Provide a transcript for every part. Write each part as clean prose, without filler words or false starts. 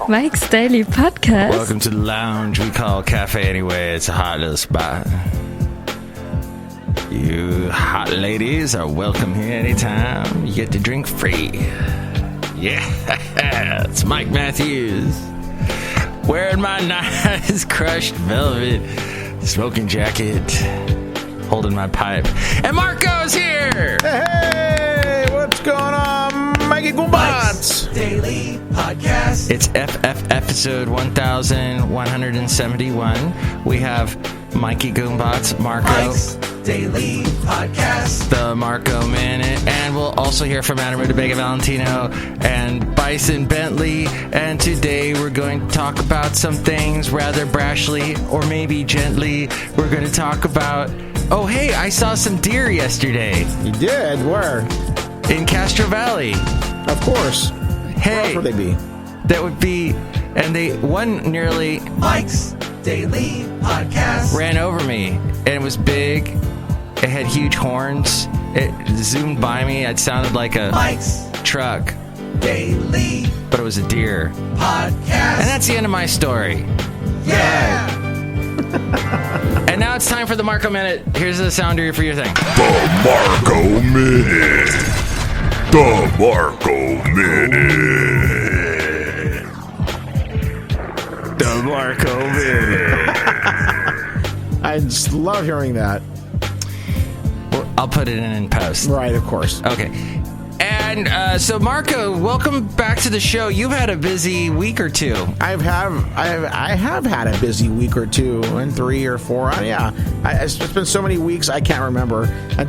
Mike's Daily Podcast. Welcome to the lounge we call Cafe Anyway. It's a hot little spot. You hot ladies are welcome here anytime. You get to drink free. Yeah, it's Mike Matthews. Wearing my nice crushed velvet smoking jacket. Holding my pipe. And Marco's here! Hey, what's going on, Mikey Goombats? Daily Podcast. It's FF episode 1171. We have Mikey Goombats, Marco. Mike's Daily Podcast. The Marko Minute. And we'll also hear from Madame Rootabega, Valentino, and Bison Bentley. And today we're going to talk about some things rather brashly, or maybe gently. We're going to talk about... Oh, hey, I saw some deer yesterday. You did? Where? In Castro Valley. Of course. Hey. Where else would they be? That would be... And one nearly... Mike's Daily Podcast. Ran over me. And it was big. It had huge horns. It zoomed by me. It sounded like a Mike's truck. Daily But it was a deer. Podcast. And that's the end of my story. Yeah. And now it's time for the Marko Minute. Here's the sounder for your thing. The Marko Minute. The Marko Minute. The Marko Minute. I just love hearing that. Well, I'll put it in post. Right, of course. Okay. And so, Marco, welcome back to the show. You've had a busy week or two. I have had a busy week or two, and 3 or 4. It's been so many weeks I can't remember. And I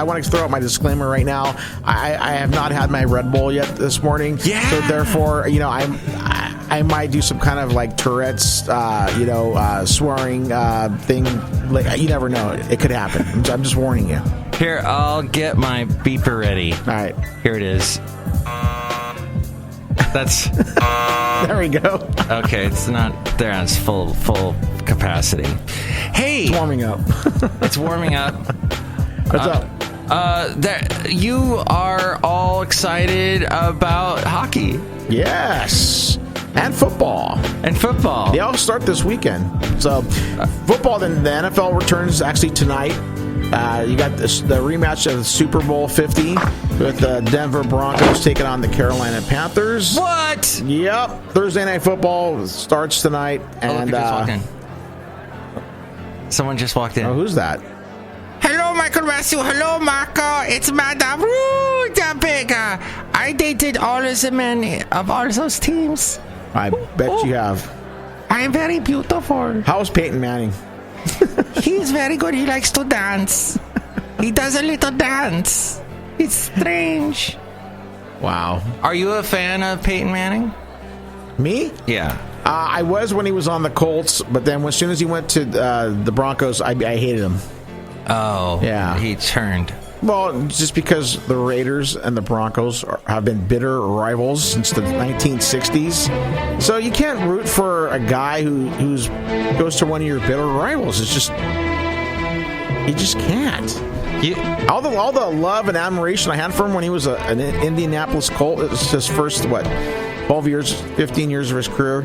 want to throw out my disclaimer right now. I have not had my Red Bull yet this morning. Yeah. So therefore, I might do some kind of like Tourette's, swearing thing. Like, you never know. It could happen. I'm just warning you. Here, I'll get my beeper ready. All right. Here it is. That's... There we go. Okay, it's not there. It's full capacity. Hey! It's warming up. It's warming up. What's up? You are all excited about hockey. Yes. And football. And football. They all start this weekend. So, football, then the NFL returns actually tonight. You got the rematch of the Super Bowl 50 with the Denver Broncos taking on the Carolina Panthers. What? Yep. Thursday Night Football starts tonight. And look who just walked in. Someone just walked in. Oh, who's that? Hello, Michael Matthew. Hello, Marco. It's Madame Rootabega. I dated all of the men of all those teams. I bet you have. I am very beautiful. How's Peyton Manning? He's very good. He likes to dance. He does a little dance. It's strange. Wow. Are you a fan of Peyton Manning? Me? Yeah. I was when he was on the Colts, but then as soon as he went to the Broncos, I hated him. Oh. Yeah. He turned. Well, just because the Raiders and the Broncos have been bitter rivals since the 1960s. So you can't root for a guy who goes to one of your bitter rivals. It's just... You just can't. All the love and admiration I had for him when he was an Indianapolis Colt, it was his first, 12 years, 15 years of his career,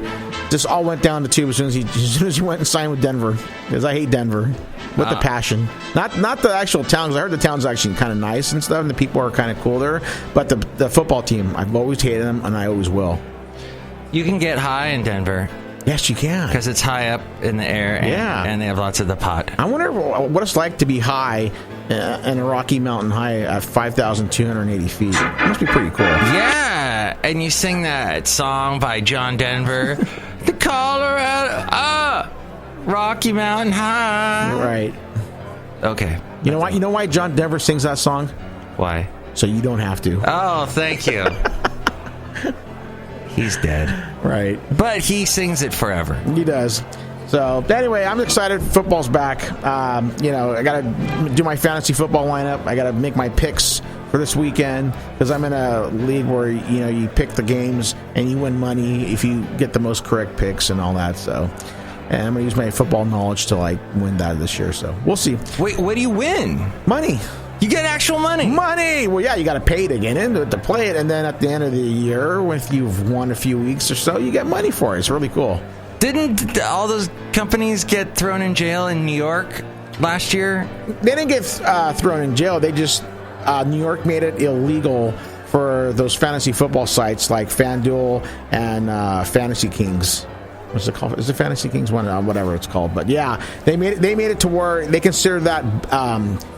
just all went down the tube as soon as he went and signed with Denver. Because I hate Denver with the passion. Not the actual town, because I heard the town's actually kind of nice and stuff, and the people are kind of cool there. But the football team, I've always hated them, and I always will. You can get high in Denver. Yes, you can. Because it's high up in the air, and they have lots of the pot. I wonder what it's like to be high in a Rocky Mountain high at 5,280 feet. It must be pretty cool. Yeah, and you sing that song by John Denver, the Colorado, Rocky Mountain High. Right. Okay. You know why John Denver sings that song? Why? So you don't have to. Oh, thank you. He's dead. Right. But he sings it forever. He does. So, anyway, I'm excited. Football's back. I got to do my fantasy football lineup. I got to make my picks for this weekend because I'm in a league where, you pick the games and you win money if you get the most correct picks and all that. So, and I'm going to use my football knowledge to, win that this year. So, we'll see. Wait, what do you win? Money. You get actual money. Money! Well, yeah, you got to pay to get into it, to play it, and then at the end of the year, if you've won a few weeks or so, you get money for it. It's really cool. Didn't all those companies get thrown in jail in New York last year? They didn't get thrown in jail. They just, New York made it illegal for those fantasy football sites like FanDuel and Fantasy Kings. What's it called? Is it Fantasy Kings one? Whatever it's called. But yeah, they made it to where they consider that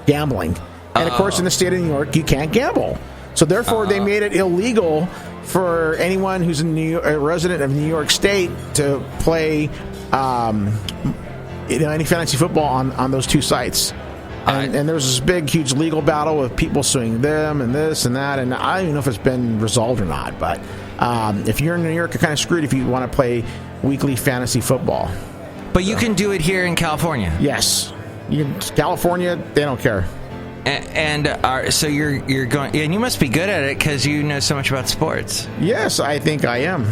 gambling. And of course, in the state of New York, you can't gamble. So therefore, they made it illegal for anyone who's a resident of New York State to play any fantasy football on those two sites. And there was this big, huge legal battle with people suing them and this and that. And I don't even know if it's been resolved or not. But if you're in New York, you're kind of screwed if you want to play weekly fantasy football. But you can do it here in California. Yes. California, they don't care. So you're going, and you must be good at it because you know so much about sports. Yes, I think I am.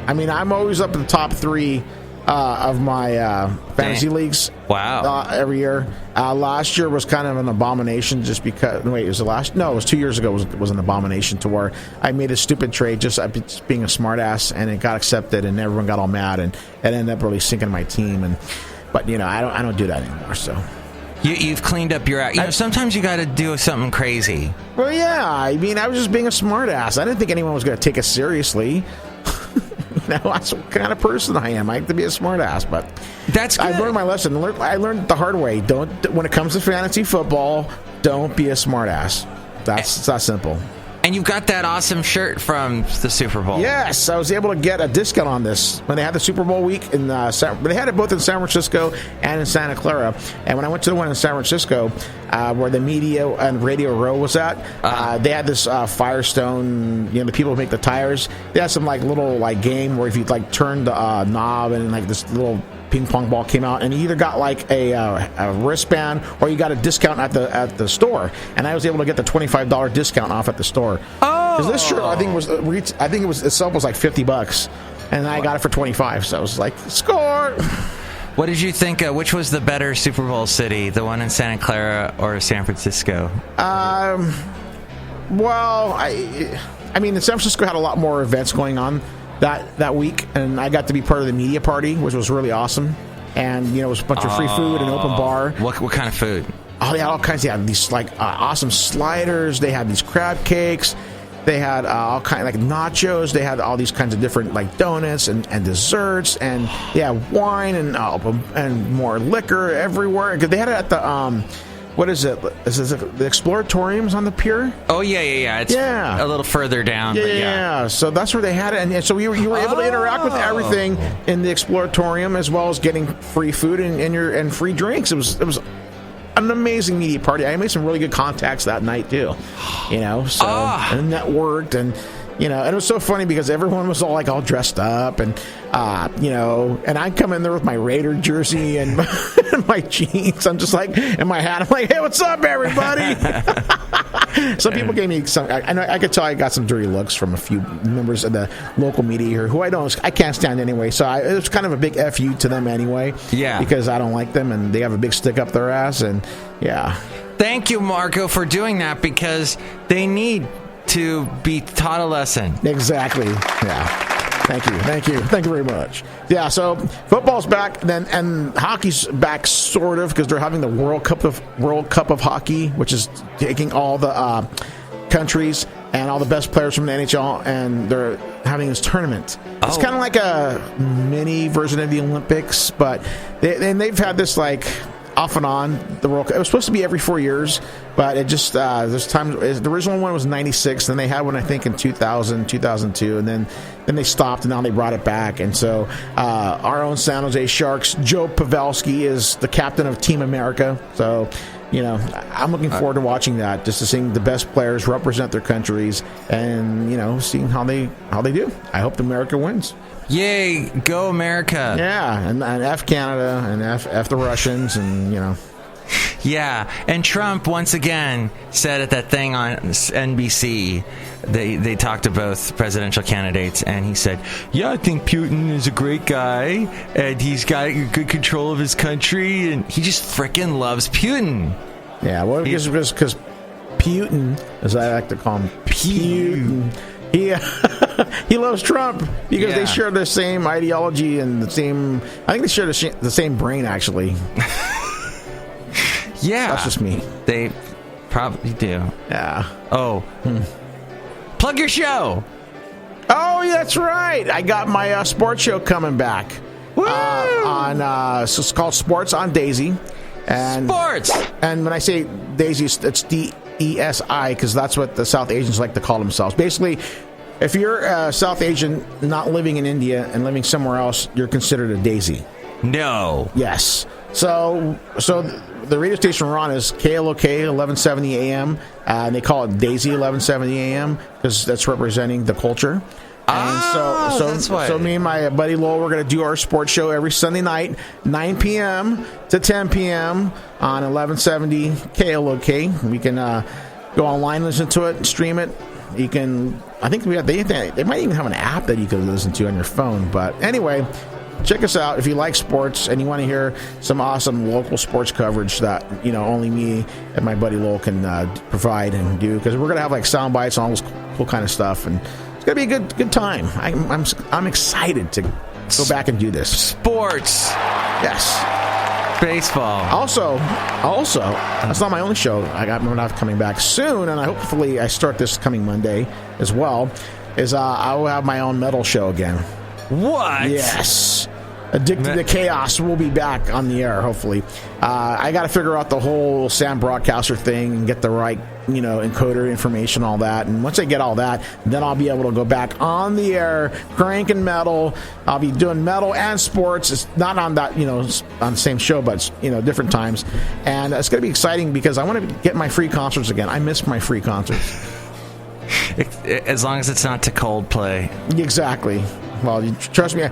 I mean, I'm always up in the top 3 of my fantasy leagues. Wow. Every year. Last year was kind of an abomination just because... Wait, it was the last... No, it was 2 years ago. It was an abomination to where I made a stupid trade just being a smartass, and it got accepted, and everyone got all mad, and it ended up really sinking my team. But, I don't do that anymore, so... You've cleaned up your act. Sometimes you got to do something crazy. Well, yeah. I mean, I was just being a smartass. I didn't think anyone was going to take us seriously. That's what kind of person I am. I like to be a smartass, but that's good. I learned my lesson. I learned the hard way. When it comes to fantasy football, don't be a smartass. That's that simple. And you've got that awesome shirt from the Super Bowl. Yes, I was able to get a discount on this when they had the Super Bowl week they had it both in San Francisco and in Santa Clara. And when I went to the one in San Francisco, where the Media and Radio Row was at, they had this Firestone. The people who make the tires. They had some little game where if you turn the knob and this little ping pong ball came out, and you either got a wristband or you got a discount at the store. And I was able to get the $25 discount off at the store. Oh, because this shirt I think it was itself was like $50, and I got it for $25. So I was like, score. What did you think? Which was the better Super Bowl city, the one in Santa Clara or San Francisco? Well, I mean, San Francisco had a lot more events going on that week, and I got to be part of the media party, which was really awesome. And it was a bunch of free food and open bar. What kind of food? Oh, they had all kinds. They had these awesome sliders. They had these crab cakes. They had all kind of nachos. They had all these kinds of different like donuts and desserts, and wine and more liquor everywhere. Because they had it at the what is it? Is it the Exploratoriums on the pier? Oh yeah. It's a little further down. Yeah. So that's where they had it, and so you were able to interact with everything in the Exploratorium, as well as getting free food and free drinks. It was an amazing media party. I made some really good contacts that night too. And networked and. And it was so funny because everyone was all dressed up and, and I come in there with my Raider jersey and my jeans. I'm just and my hat. I'm like, hey, what's up, everybody? Some people gave me some, I could tell I got some dirty looks from a few members of the local media here who I can't stand anyway. So it was kind of a big FU to them anyway. Yeah. Because I don't like them and they have a big stick up their ass and yeah. Thank you, Marco, for doing that because they need to be taught a lesson. Exactly. Yeah. Thank you very much. Yeah, so football's back and hockey's back sort of because they're having the World Cup of Hockey, which is taking all the countries and all the best players from the NHL, and they're having this tournament. It's kind of like a mini version of the Olympics, but they've had this off and on the World Cup. It was supposed to be every 4 years, but it just there's times. The original one was 96, then they had one I think in 2000, 2002, and then they stopped, and now they brought it back. And so our own San Jose Sharks, Joe Pavelski, is the captain of Team America. So I'm looking forward to watching that, just to seeing the best players represent their countries and seeing how they do. I hope America wins. Yay, go America. Yeah, and F Canada and F the Russians and Yeah, and Trump once again said at that thing on NBC, they talked to both presidential candidates, and he said, yeah, I think Putin is a great guy, and he's got good control of his country, and he just frickin' loves Putin. Yeah, well, because Putin, as I like to call him, Putin. He loves Trump because they share the same ideology and the same. I think they share the same brain, actually. Yeah, that's just me. They probably do. Yeah. Oh, plug your show. Oh, yeah, that's right. I got my sports show coming back. Woo! So it's called Sports on Daisy. And Sports. And when I say Daisy, it's DESI because that's what the South Asians like to call themselves. Basically, if you're a South Asian not living in India and living somewhere else, you're considered a Daisy. No. Yes. So the radio station we're on is KLOK 1170 AM, and they call it Daisy 1170 AM because that's representing the culture. And that's why. So me and my buddy Lowell, we're going to do our sports show every Sunday night, 9 p.m. to 10 p.m. on 1170 KLOK. We can go online, listen to it, stream it. You can, I think they might even have an app that you can listen to on your phone. But anyway, check us out if you like sports and you want to hear some awesome local sports coverage that only me and my buddy Lowell can provide and do, because we're going to have like sound bites and all this cool kind of stuff, and it's going to be a good time. I'm excited to go back and do this. Sports. Yes. Baseball. Also, that's not my only show. I'm not coming back soon, and hopefully I start this coming Monday as well. I will have my own metal show again. What? Yes. Addicted to Chaos will be back on the air, hopefully. I got to figure out the whole Sam Broadcaster thing and get the right, encoder information, all that. And once I get all that, then I'll be able to go back on the air, cranking metal. I'll be doing metal and sports. It's not on that, on the same show, but it's, different times. And it's going to be exciting because I want to get my free concerts again. I miss my free concerts. As long as it's not to Coldplay. Exactly. Well, trust me.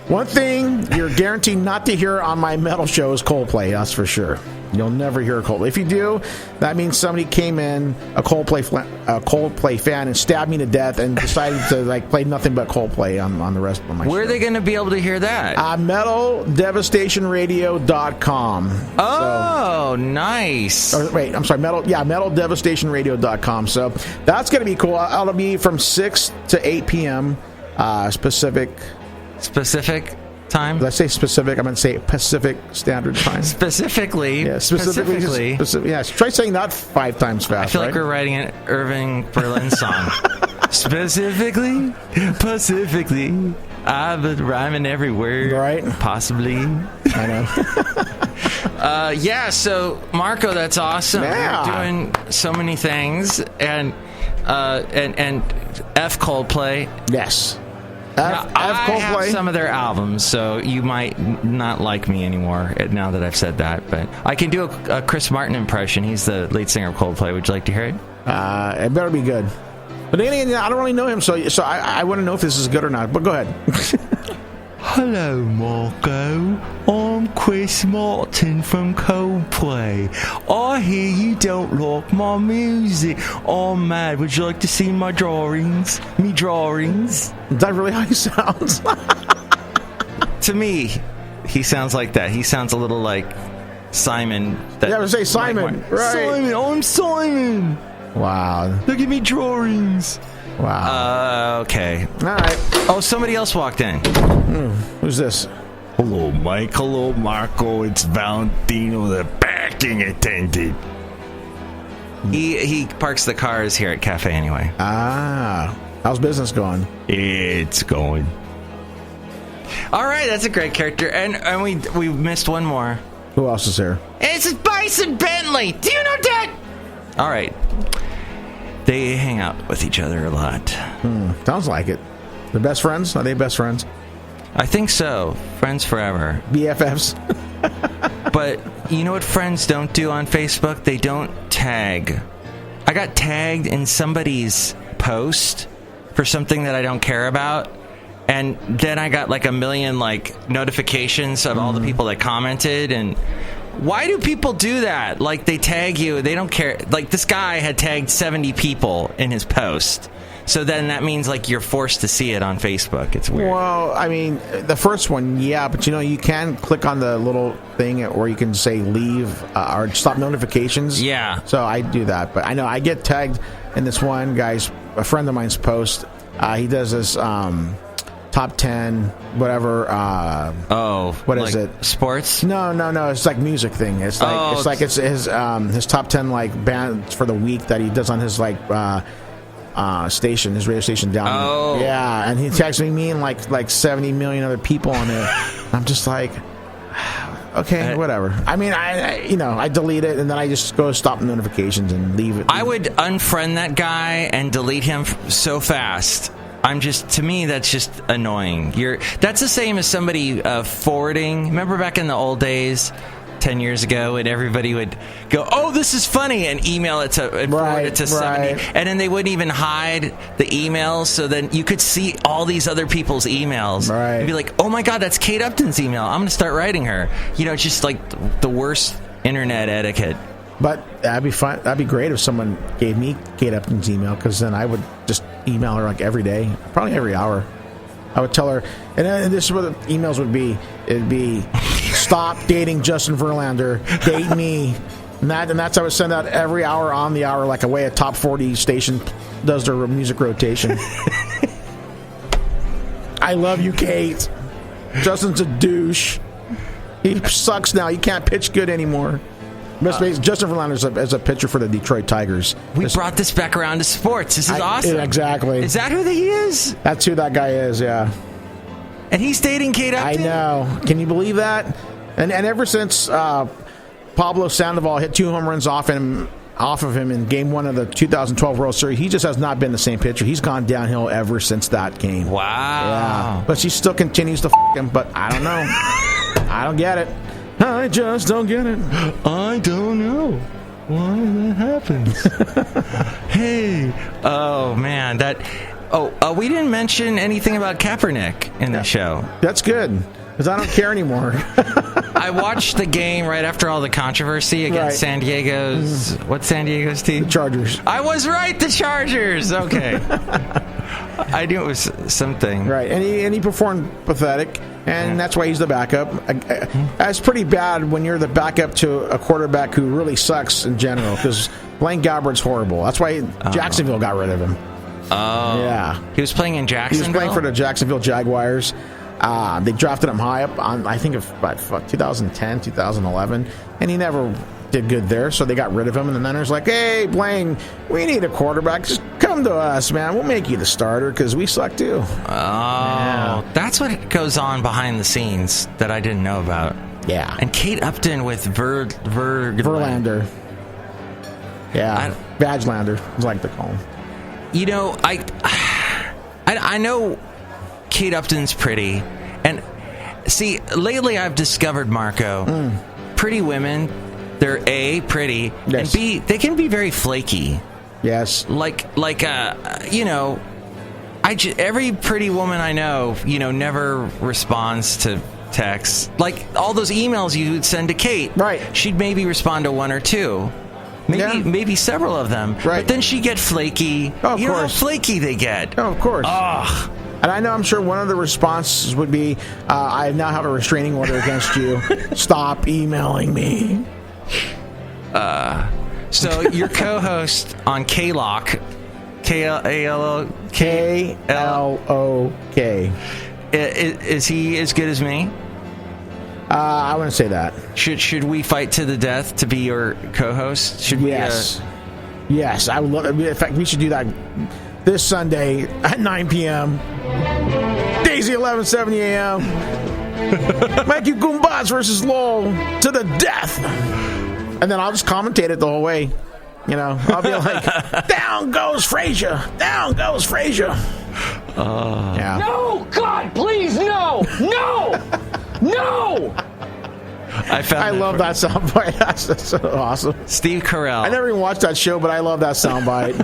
One thing you're guaranteed not to hear on my metal show is Coldplay. That's for sure. You'll never hear Coldplay. If you do, that means somebody came in, a Coldplay fan, and stabbed me to death and decided to play nothing but Coldplay on the rest of my show. Where are they going to be able to hear that? MetalDevastationRadio.com. Oh, nice. Wait, I'm sorry. MetalDevastationRadio.com. So that's going to be cool. It'll be from 6 to 8 p.m. Specific time? Did I say specific? I'm going to say Pacific Standard Time. Specifically. Yeah, specifically. Yeah, try saying that 5 times fast. I feel like we're writing an Irving Berlin song. Specifically, Pacifically. I've been rhyming every word. Right. Possibly. I know. So Marco, that's awesome. Yeah. You're doing so many things, and F Coldplay. Yes. I have some of their albums, so you might not like me anymore now that I've said that. But I can do a Chris Martin impression. He's the lead singer of Coldplay. Would you like to hear it? It better be good. But then I don't really know him, so I want to know if this is good or not. But go ahead. Hello, Marco. I'm Chris Martin from Coldplay. I hear you don't like my music. I'm mad. Would you like to see my drawings? Me drawings? Is that really how he sounds? To me, he sounds like that. He sounds a little like Simon. I would say Simon. Right. Simon, I'm Simon. Wow. Look at me drawings. Wow. Okay. All right. Oh, somebody else walked in. Who's this? Hello, Mike. Hello, Marco. It's Valentino, the parking attendant. He parks the cars here at Cafe anyway. How's business going? It's going. All right, that's a great character. And we missed one more. Who else is here? It's Bison Bentley. Do you know that? All right. They hang out with each other a lot. Sounds like it. They're best friends? Are they best friends? I think so. Friends forever. BFFs? But you know what friends don't do on Facebook? They don't tag. I got tagged in somebody's post for something that I don't care about. And then I got like a million notifications of all the people that commented. And why do people do that? Like, they tag you, they don't care. Like, this guy had tagged 70 people in his post. So then that means like you're forced to see it on Facebook. It's weird. Well, I mean, the first one, yeah, but you can click on the little thing where you can say leave or stop notifications. Yeah. So I do that, but I know I get tagged in this one guy's, a friend of mine's post. He does this top 10, whatever. What is it? Sports? No. It's like music thing. It's like it's his top 10 like bands for the week that he does on his like station, his radio station down. Oh. Yeah, and he tags me and like 70 million other people on there. I'm just like, okay, whatever. I mean, I delete it and then I just go stop notifications and leave it. I would unfriend that guy and delete him so fast. To me, that's just annoying. That's the same as somebody forwarding. Remember back in the old days, 10 years ago, and everybody would go, "Oh, this is funny," and email it to forward it to 70, and then they wouldn't even hide the emails, so then you could see all these other people's emails. Right. And be like, "Oh my God, that's Kate Upton's email. I'm going to start writing her." It's just like the worst internet etiquette. But that'd be fun. That'd be great if someone gave me Kate Upton's email, because then I would just email her like every day, probably every hour. I would tell her, and this is what the emails would be. It'd be, stop dating Justin Verlander, date me. And that's how I would send out every hour on the hour, like a way a top 40 station does their music rotation. I love you, Kate. Justin's a douche. He sucks now. He can't pitch good anymore. Justin Verlander is a pitcher for the Detroit Tigers. We brought this back around to sports. This is awesome. Exactly. Is that who he is? That's who that guy is, yeah. And he's dating Kate Upton? I know. Can you believe that? And ever since Pablo Sandoval hit 2 home runs off of him in Game 1 of the 2012 World Series, he just has not been the same pitcher. He's gone downhill ever since that game. Wow. Yeah. But she still continues to f*** him, but I don't know. I don't get it. I just don't get it. I don't know why that happens. Hey. Oh, man. We didn't mention anything about Kaepernick in the show. That's good, because I don't care anymore. I watched the game right after all the controversy against San Diego's... What's San Diego's team? The Chargers. I was right, the Chargers. Okay. I knew it was something. Right, and he performed pathetic, and that's why he's the backup. That's pretty bad when you're the backup to a quarterback who really sucks in general, because Blaine Gabbert's horrible. That's why Jacksonville got rid of him. Oh. Yeah. He was playing in Jacksonville? He was playing for the Jacksonville Jaguars. They drafted him high up on, I think, 2010, 2011, and he never did good there, so they got rid of him, and the Niners like, hey, Blaine, we need a quarterback. Just come to us, man. We'll make you the starter, because we suck, too. Oh, yeah. That's what goes on behind the scenes that I didn't know about. Yeah. And Kate Upton with Verlander. Yeah, Badgelander, is like to call him. I know Kate Upton's pretty, and see, lately I've discovered, Marco, pretty women, they're A, pretty, and B, they can be very flaky. Yes. Every pretty woman I know, never responds to texts. Like all those emails you would send to Kate. Right. She'd maybe respond to 1 or 2. Maybe several of them. Right. But then she'd get flaky. Oh, of you know how course. flaky they get. Oh, of course. Ugh. And I'm sure one of the responses would be, I now have a restraining order against you. Stop emailing me. So your co-host on K-Lock, K-L-O-K. Is he as good as me? I wouldn't say that. Should we fight to the death to be your co-host? Yes, I would love it. In fact, we should do that this Sunday at 9 p.m. Daisy 1170 a.m. Mikey Goombas versus Lowell to the death. And then I'll just commentate it the whole way. I'll be like, down goes Frazier. Down goes Frazier. Yeah. No, God, please, no. No. No. I love that soundbite. That's so awesome. Steve Carell. I never even watched that show, but I love that soundbite.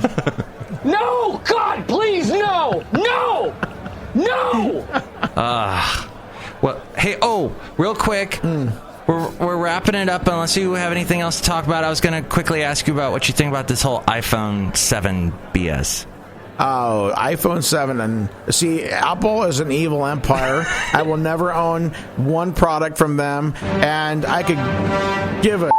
No, God, please, no. No. No. Well, hey, real quick. We're wrapping it up unless you have anything else to talk about. I was going to quickly ask you about what you think about this whole iPhone 7 BS. Oh, iPhone 7. And see, Apple is an evil empire. I will never own one product from them, and I could give a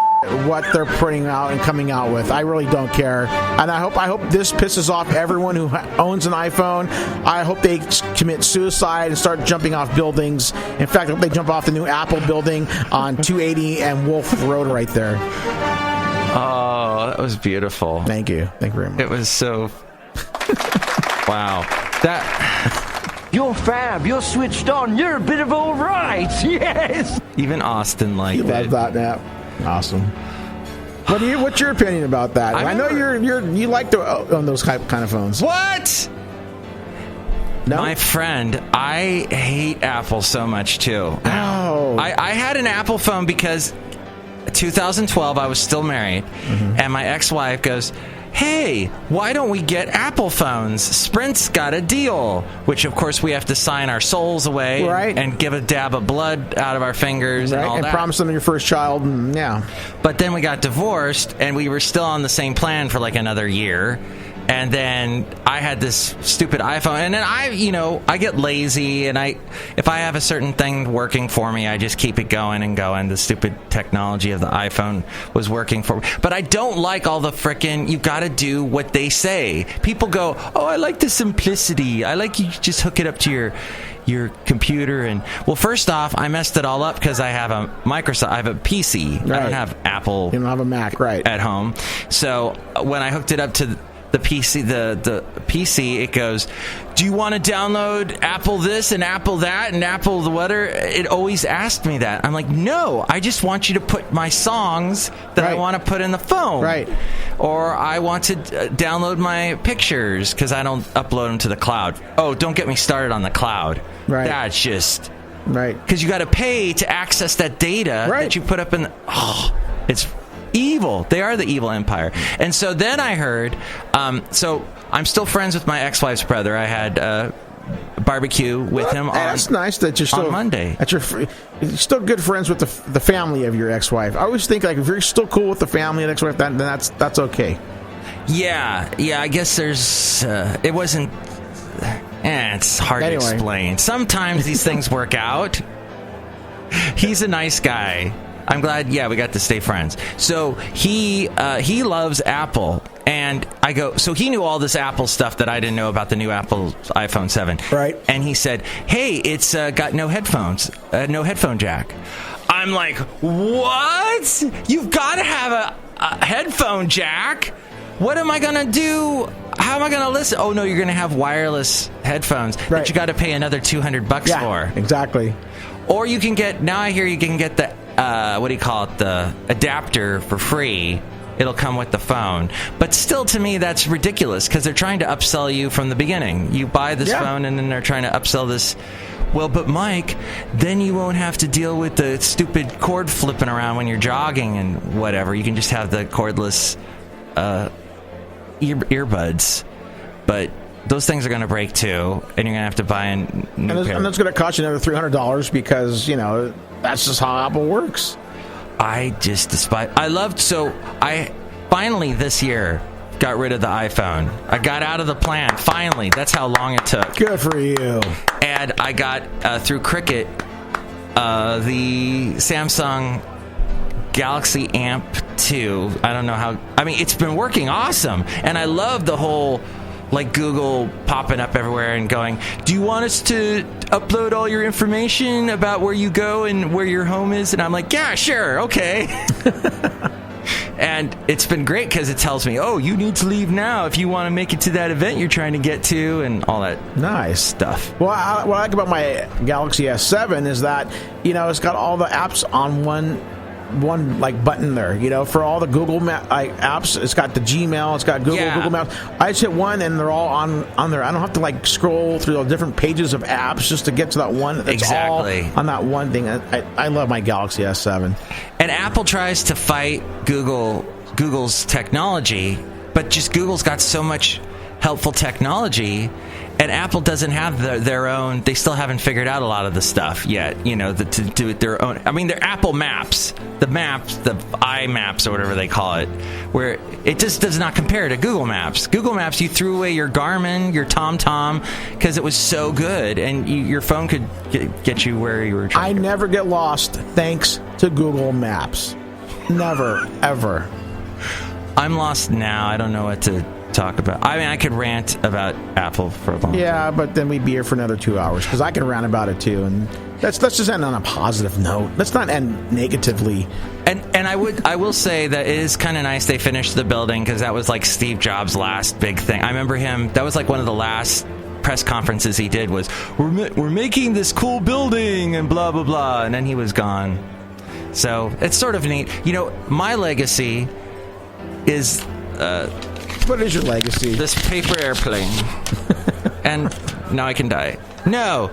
what they're putting out and coming out with. I really don't care. And I hope this pisses off everyone who owns an iPhone. I hope they commit suicide and start jumping off buildings. In fact, I hope they jump off the new Apple building on 280 and Wolf Road right there. Oh, that was beautiful. Thank you. Thank you very much. It was so... Wow. That... You're fab. You're switched on. You're a bit of all right. Yes. Even Austin liked You love it. that, yeah. Awesome. What's your opinion about that? I know you like to own those kind of phones. What? No? My friend, I hate Apple so much too. Oh. I had an Apple phone because 2012 I was still married, and my ex-wife goes, hey, why don't we get Apple phones? Sprint's got a deal, which of course we have to sign our souls away and give a dab of blood out of our fingers and all and that. promise them your first child, and yeah. But then we got divorced, and we were still on the same plan for like another year. And then I had this stupid iPhone, and then I get lazy, and if I have a certain thing working for me, I just keep it going and going. The stupid technology of the iPhone was working for me. But I don't like all the frickin' you got to do what they say. People go, oh, I like the simplicity. I like you just hook it up to your computer. And well, first off, I messed it all up because I have a Microsoft. I have a PC. Right. I don't have Apple. You don't have a Mac, right? At home. So when I hooked it up to the PC, the PC, it goes, do you want to download Apple this and Apple that and Apple the whatever? It always asked me that. I'm like, no, I just want you to put my songs that I want to put in the phone. Right. Or I want to download my pictures because I don't upload them to the cloud. Oh, don't get me started on the cloud. Right. That's just... Right. Because you got to pay to access that data that you put up in the... Oh, it's... evil. They are the evil empire. And so then I heard, so I'm still friends with my ex-wife's brother. I had a barbecue with him that's nice that you're still on Monday. That you're still good friends with the family of your ex-wife. I always think like if you're still cool with the family and ex-wife, then that's okay. Yeah. I guess there's it wasn't. It's hard to explain. Sometimes these things work out. He's a nice guy. I'm glad, we got to stay friends. So he loves Apple, and I go, so he knew all this Apple stuff that I didn't know about the new Apple iPhone 7. Right. And he said, hey, it's got no headphones, no headphone jack. I'm like, what? You've got to have a headphone jack. What am I going to do? How am I going to listen? Oh, no, you're going to have wireless headphones that you got to pay another $200 for. Exactly. Or you can get, now I hear you can get the, the adapter for free. It'll come with the phone. But still, to me, that's ridiculous because they're trying to upsell you from the beginning. You buy this phone and then they're trying to upsell this. Well, but Mike, then you won't have to deal with the stupid cord flipping around when you're jogging and whatever. You can just have the cordless earbuds. But those things are going to break too, and you're going to have to buy a new pair. And that's going to cost you another $300 because, that's just how Apple works. I just despise... I finally this year got rid of the iPhone. I got out of the plan, finally. That's how long it took. Good for you. And I got, through Cricket, the Samsung Galaxy Amp 2. I don't know how... I mean, it's been working awesome. And I love the whole... like Google popping up everywhere and going, do you want us to upload all your information about where you go and where your home is? And I'm like, yeah, sure, okay. And it's been great because it tells me, oh, you need to leave now if you want to make it to that event you're trying to get to and all that nice stuff. Well, what I like about my Galaxy S7 is that, it's got all the apps on one like button there, for all the Google apps. It's got the Gmail, it's got Google Maps. I just hit one and they're all on there. I don't have to like scroll through the different pages of apps just to get to that one. That's all on that one thing. I love my Galaxy S7. And Apple tries to fight Google's technology, but just Google's got so much helpful technology. And Apple doesn't have their own. They still haven't figured out a lot of the stuff yet. To do it their own. I mean, they're Apple Maps, the iMaps or whatever they call it, where it just does not compare to Google Maps. Google Maps, you threw away your Garmin, your TomTom, because it was so good, and your phone could get you where you were trying. I never get lost thanks to Google Maps. Never, ever. I'm lost now. I don't know what to talk about. I mean, I could rant about Apple for a long time. Yeah, but then we'd be here for another 2 hours because I can rant about it too. And let's just end on a positive note. Let's not end negatively. And I will say that it is kind of nice they finished the building, because that was like Steve Jobs' last big thing. I remember him. That was like one of the last press conferences he did was, we're making this cool building and blah, blah, blah. And then he was gone. So it's sort of neat. My legacy is... what is your legacy? This paper airplane. And now I can die. No,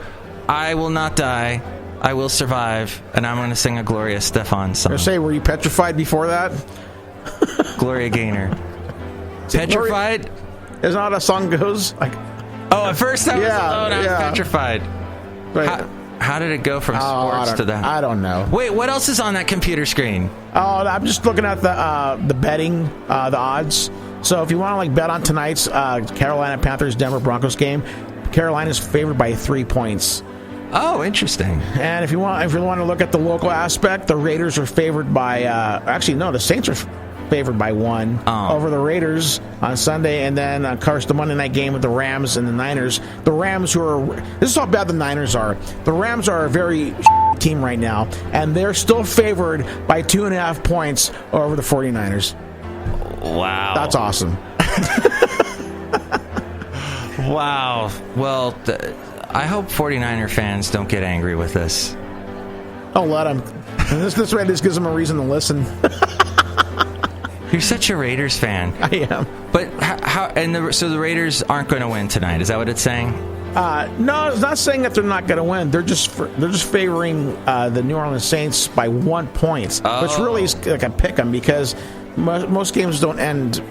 I will not die. I will survive, and I'm going to sing a Gloria Stefan song. I say, were you petrified before that? Gloria Gaynor. Petrified? Isn't that how that song goes? At first I was alone. I was petrified. Right. How did it go from sports to that? I don't know. Wait, what else is on that computer screen? Oh, I'm just looking at the betting, the odds. So if you want to bet on tonight's Carolina Panthers Denver Broncos game, Carolina's favored by 3 points. Oh, interesting. And if you want to look at the local aspect, the Raiders are favored by the Saints are favored by 1 over the Raiders on Sunday, and then of course the Monday night game with the Rams and the Niners. The Rams, this is how bad the Niners are. The Rams are a very team right now, and they're still favored by 2.5 points over the 49ers. Wow. That's awesome. Wow. Well, I hope 49er fans don't get angry with this. Oh, let them. This way, this gives them a reason to listen. You're such a Raiders fan. I am. But so the Raiders aren't going to win tonight. Is that what it's saying? No, it's not saying that they're not going to win. They're just favoring the New Orleans Saints by 1 point, which really is like a pick 'em, because most games don't end,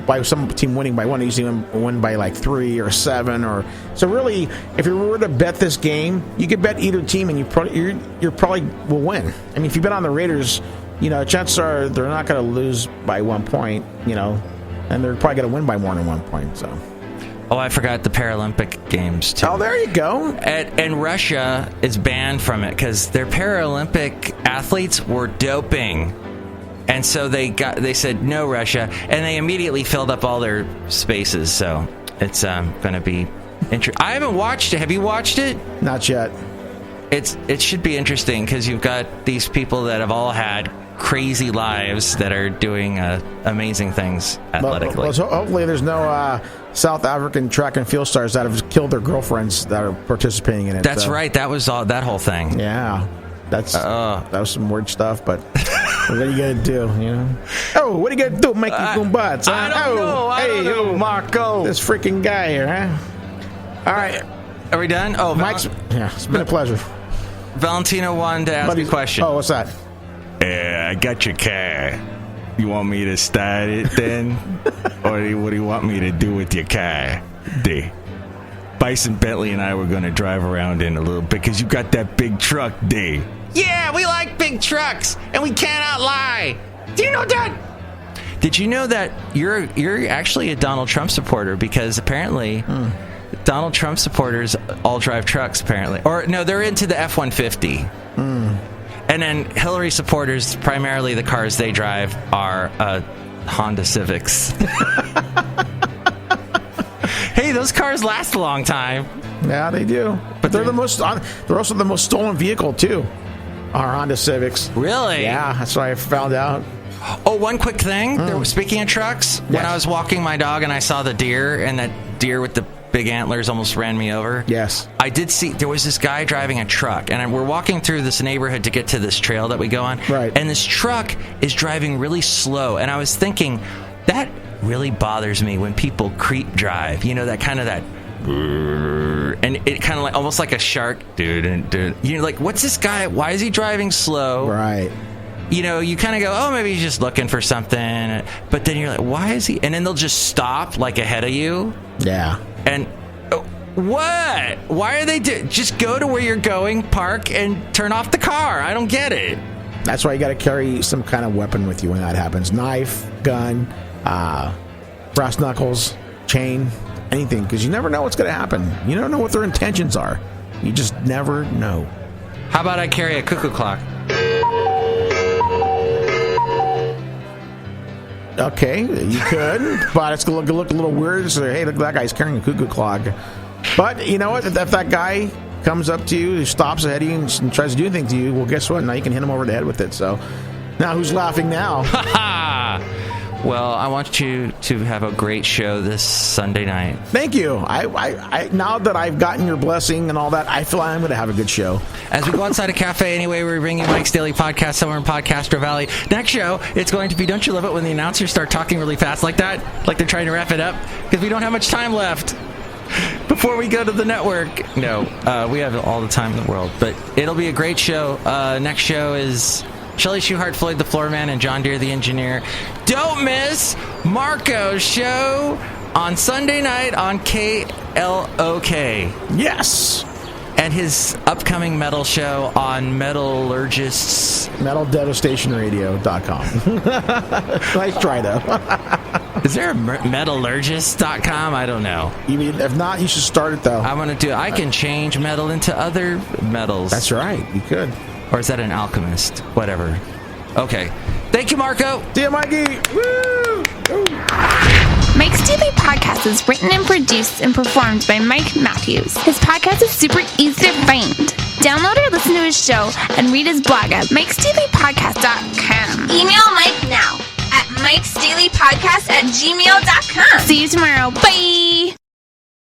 by some team winning by 1. They usually win by like 3 or 7, or so. Really, if you were to bet this game, you could bet either team, and you probably will win. I mean, if you bet on the Raiders, chances are they're not going to lose by 1 point, and they're probably going to win by more than 1 point. So. Oh, I forgot the Paralympic Games, too. Oh, there you go. And Russia is banned from it because their Paralympic athletes were doping. And so they said, no, Russia. And they immediately filled up all their spaces. So it's going to be interesting. I haven't watched it. Have you watched it? Not yet. It should be interesting because you've got these people that have all had crazy lives that are doing amazing things athletically. Well, hopefully there's no South African track and field stars that have killed their girlfriends that are participating in it. That's right. That was that whole thing. Yeah. That was some weird stuff, but what are you going to do, Oh, what are you going to do, Mikey Goombats? I don't know, Marco. This freaking guy here, huh? All right. Are we done? Oh, Mike's, it's been a pleasure. Valentino wanted to ask a question. Oh, what's that? I got your car. You want me to start it then? Or what do you want me to do with your car? Bison Bentley and I were going to drive around in a little bit because you got that big truck, D. Yeah, we like big trucks, and we cannot lie. Do you know that? Did you know that you're actually a Donald Trump supporter? Because apparently Donald Trump supporters all drive trucks, apparently. Or, no, they're into the F-150. And then Hillary supporters, primarily the cars they drive are Honda Civics. Hey, those cars last a long time. Yeah, they do. But they're also the most stolen vehicle, too. Our Honda Civics. Really? Yeah, that's what I found out. Oh, one quick thing. Speaking of trucks, when I was walking my dog and I saw the deer, and that deer with the big antlers almost ran me over. Yes. I did see, there was this guy driving a truck, and we're walking through this neighborhood to get to this trail that we go on. Right. And this truck is driving really slow, and I was thinking, that really bothers me when people creep drive. That kind of that... And it kind of like almost like a shark, dude. You're like, what's this guy? Why is he driving slow? Right. You kind of go, oh, maybe he's just looking for something. But then you're like, why is he? And then they'll just stop like ahead of you. Yeah. And What? Why are they just go to where you're going, park, and turn off the car? I don't get it. That's why you got to carry some kind of weapon with you when that happens. Knife, gun, brass knuckles, chain, anything. Because you never know what's going to happen. You don't know what their intentions are. You just never know. How about I carry a cuckoo clock? Okay, you could, but it's going to look a little weird. So, hey, look, that guy's carrying a cuckoo clock. But you know what? If that guy comes up to you, he stops ahead of you and tries to do anything to you, well, guess what? Now you can hit him over the head with it. So now who's laughing now? Well, I want you to have a great show this Sunday night. Thank you. I now that I've gotten your blessing and all that, I feel I'm going to have a good show. As we go outside a cafe anyway, we're bringing Mike's Daily Podcast somewhere in Podcastro Valley. Next show, it's going to be, don't you love it when the announcers start talking really fast like that? Like they're trying to wrap it up? Because we don't have much time left before we go to the network. No, we have all the time in the world. But it'll be a great show. Next show is Chely Shoehart, Floyd the Floorman, and John Deere the Engineer. Don't miss Marko's show on Sunday night on KLOK. Yes. And his upcoming metal show on Metallurgists. MetalDevastationRadio.com. Nice try, though. Is there a metallurgist.com? I don't know. You mean, if not, you should start it, though. I'm going to do it. I can change metal into other metals. That's right. You could. Or is that an alchemist? Whatever. Okay. Thank you, Marko. See you, Mikey. Woo! Woo! Mike's Daily Podcast is written and produced and performed by Mike Matthews. His podcast is super easy to find. Download or listen to his show and read his blog at MIKEs-DAILY-PODCAST.com. Email Mike now at MIKES-DAILY-PODCAST@gmail.com. See you tomorrow. Bye!